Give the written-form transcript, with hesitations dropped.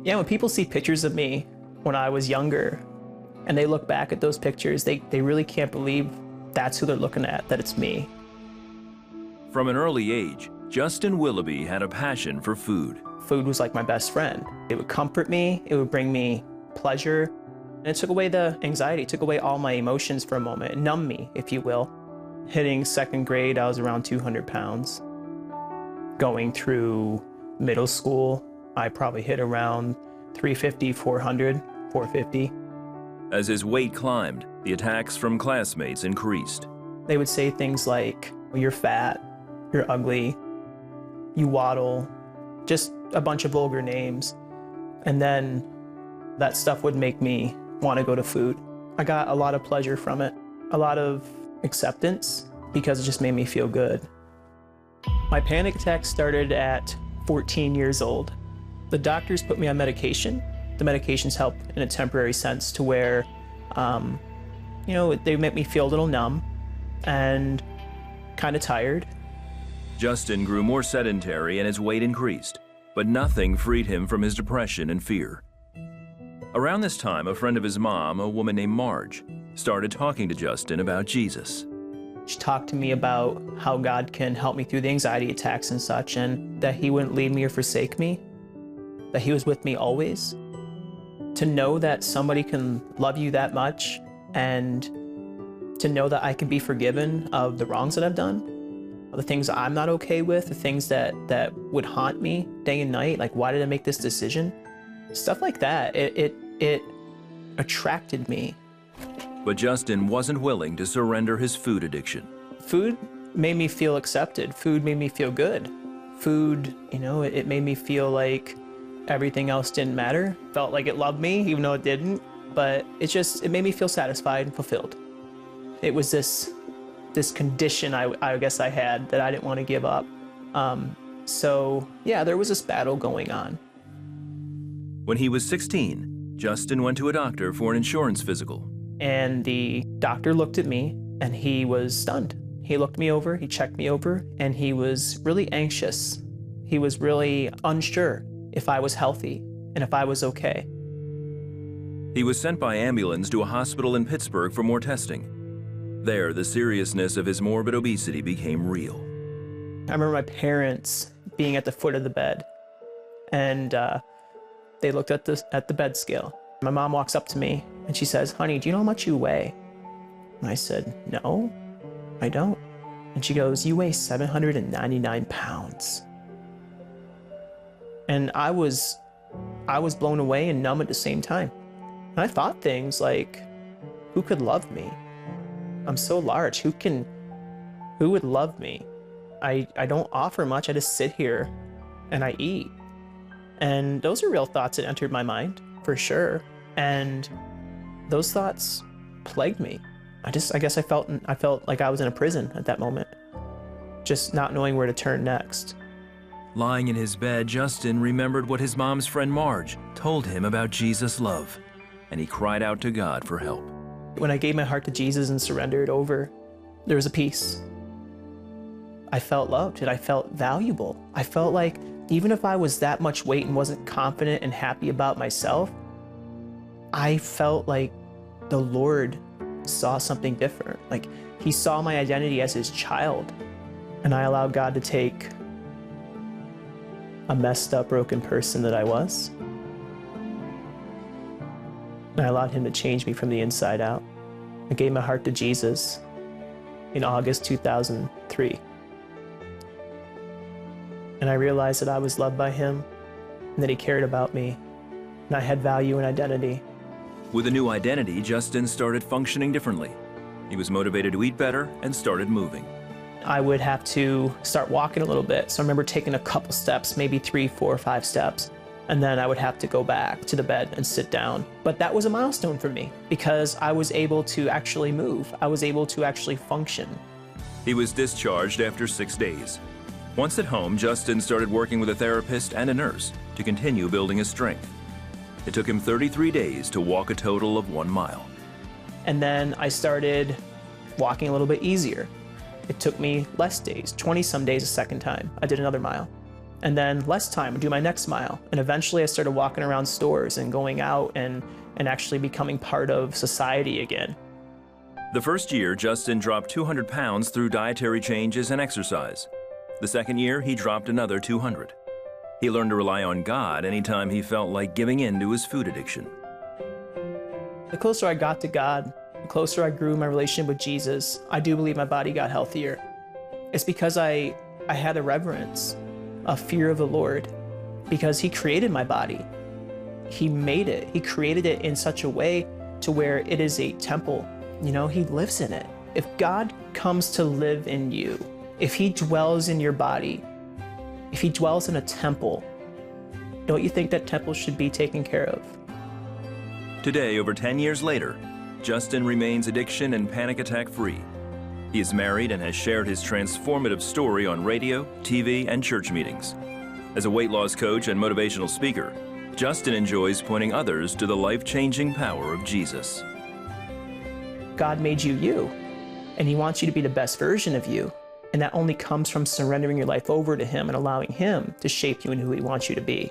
Yeah, when people see pictures of me when I was younger and they look back at those pictures, they really can't believe that's who they're looking at, that it's me. From an early age, Justin Willoughby had a passion for food. Food was like my best friend. It would comfort me, it would bring me pleasure, and it took away the anxiety, it took away all my emotions for a moment, it numbed me, if you will. Hitting second grade, I was around 200 pounds. Going through middle school, I probably hit around 350, 400, 450. As his weight climbed, the attacks from classmates increased. They would say things like, "You're fat, you're ugly, you waddle," just a bunch of vulgar names. And then that stuff would make me want to go to food. I got a lot of pleasure from it, a lot of acceptance, because it just made me feel good. My panic attack started at 14 years old. The doctors put me on medication. The medications help in a temporary sense to where, they make me feel a little numb and kind of tired. Justin grew more sedentary and his weight increased, but nothing freed him from his depression and fear. Around this time, a friend of his mom, a woman named Marge, started talking to Justin about Jesus. She talked to me about how God can help me through the anxiety attacks and such, and that He wouldn't leave me or forsake me, that He was with me always. To know that somebody can love you that much, and to know that I can be forgiven of the wrongs that I've done, the things I'm not okay with, the things that would haunt me day and night, like why did I make this decision? Stuff like that, it attracted me. But Justin wasn't willing to surrender his food addiction. Food made me feel accepted. Food made me feel good. Food, it made me feel like everything else didn't matter. Felt like it loved me, even though it didn't. But it made me feel satisfied and fulfilled. It was this condition I guess I had that I didn't want to give up. So yeah, there was this battle going on. When he was 16, Justin went to a doctor for an insurance physical. And the doctor looked at me and he was stunned. He looked me over, he checked me over, and he was really anxious. He was really unsure if I was healthy and if I was okay. He was sent by ambulance to a hospital in Pittsburgh for more testing. There, the seriousness of his morbid obesity became real. I remember my parents being at the foot of the bed, and they looked at the bed scale. My mom walks up to me and she says, "Honey, do you know how much you weigh?" And I said, "No, I don't." And she goes, "You weigh 799 pounds. And I was blown away and numb at the same time. And I thought things like, who could love me? I'm so large, who would love me? I don't offer much, I just sit here and I eat. And those are real thoughts that entered my mind, for sure. And those thoughts plagued me. I guess I felt like I was in a prison at that moment, just not knowing where to turn next. Lying in his bed, Justin remembered what his mom's friend Marge told him about Jesus' love, and he cried out to God for help. When I gave my heart to Jesus and surrendered over, there was a peace. I felt loved and I felt valuable. I felt like even if I was that much weight and wasn't confident and happy about myself, I felt like the Lord saw something different. Like He saw my identity as His child. And I allowed God to take a messed up, broken person that I was. And I allowed Him to change me from the inside out. I gave my heart to Jesus in August 2003. And I realized that I was loved by Him and that He cared about me and I had value and identity. With a new identity, Justin started functioning differently. He was motivated to eat better and started moving. I would have to start walking a little bit. So I remember taking a couple steps, maybe 3, 4, 5 steps, and then I would have to go back to the bed and sit down. But that was a milestone for me because I was able to actually move. I was able to actually function. He was discharged after 6 days. Once at home, Justin started working with a therapist and a nurse to continue building his strength. It took him 33 days to walk a total of 1 mile. And then I started walking a little bit easier. It took me less days, 20-some days a second time. I did another mile. and then less time and do my next mile. And eventually I started walking around stores and going out and actually becoming part of society again. The first year, Justin dropped 200 pounds through dietary changes and exercise. The second year, he dropped another 200. He learned to rely on God anytime he felt like giving in to his food addiction. The closer I got to God, the closer I grew my relationship with Jesus, I do believe my body got healthier. It's because I had a reverence, a fear of the Lord, because he created my body. He made it. He created it in such a way to where it is a temple. You know, he lives in it. If God comes to live in you, if he dwells in your body, if he dwells in a temple, don't you think that temple should be taken care of? Today, over 10 years later, Justin remains addiction and panic attack free. He is married and has shared his transformative story on radio, TV, and church meetings. As a weight loss coach and motivational speaker, Justin enjoys pointing others to the life-changing power of Jesus. God made you you, and he wants you to be the best version of you. And that only comes from surrendering your life over to him and allowing him to shape you into who he wants you to be.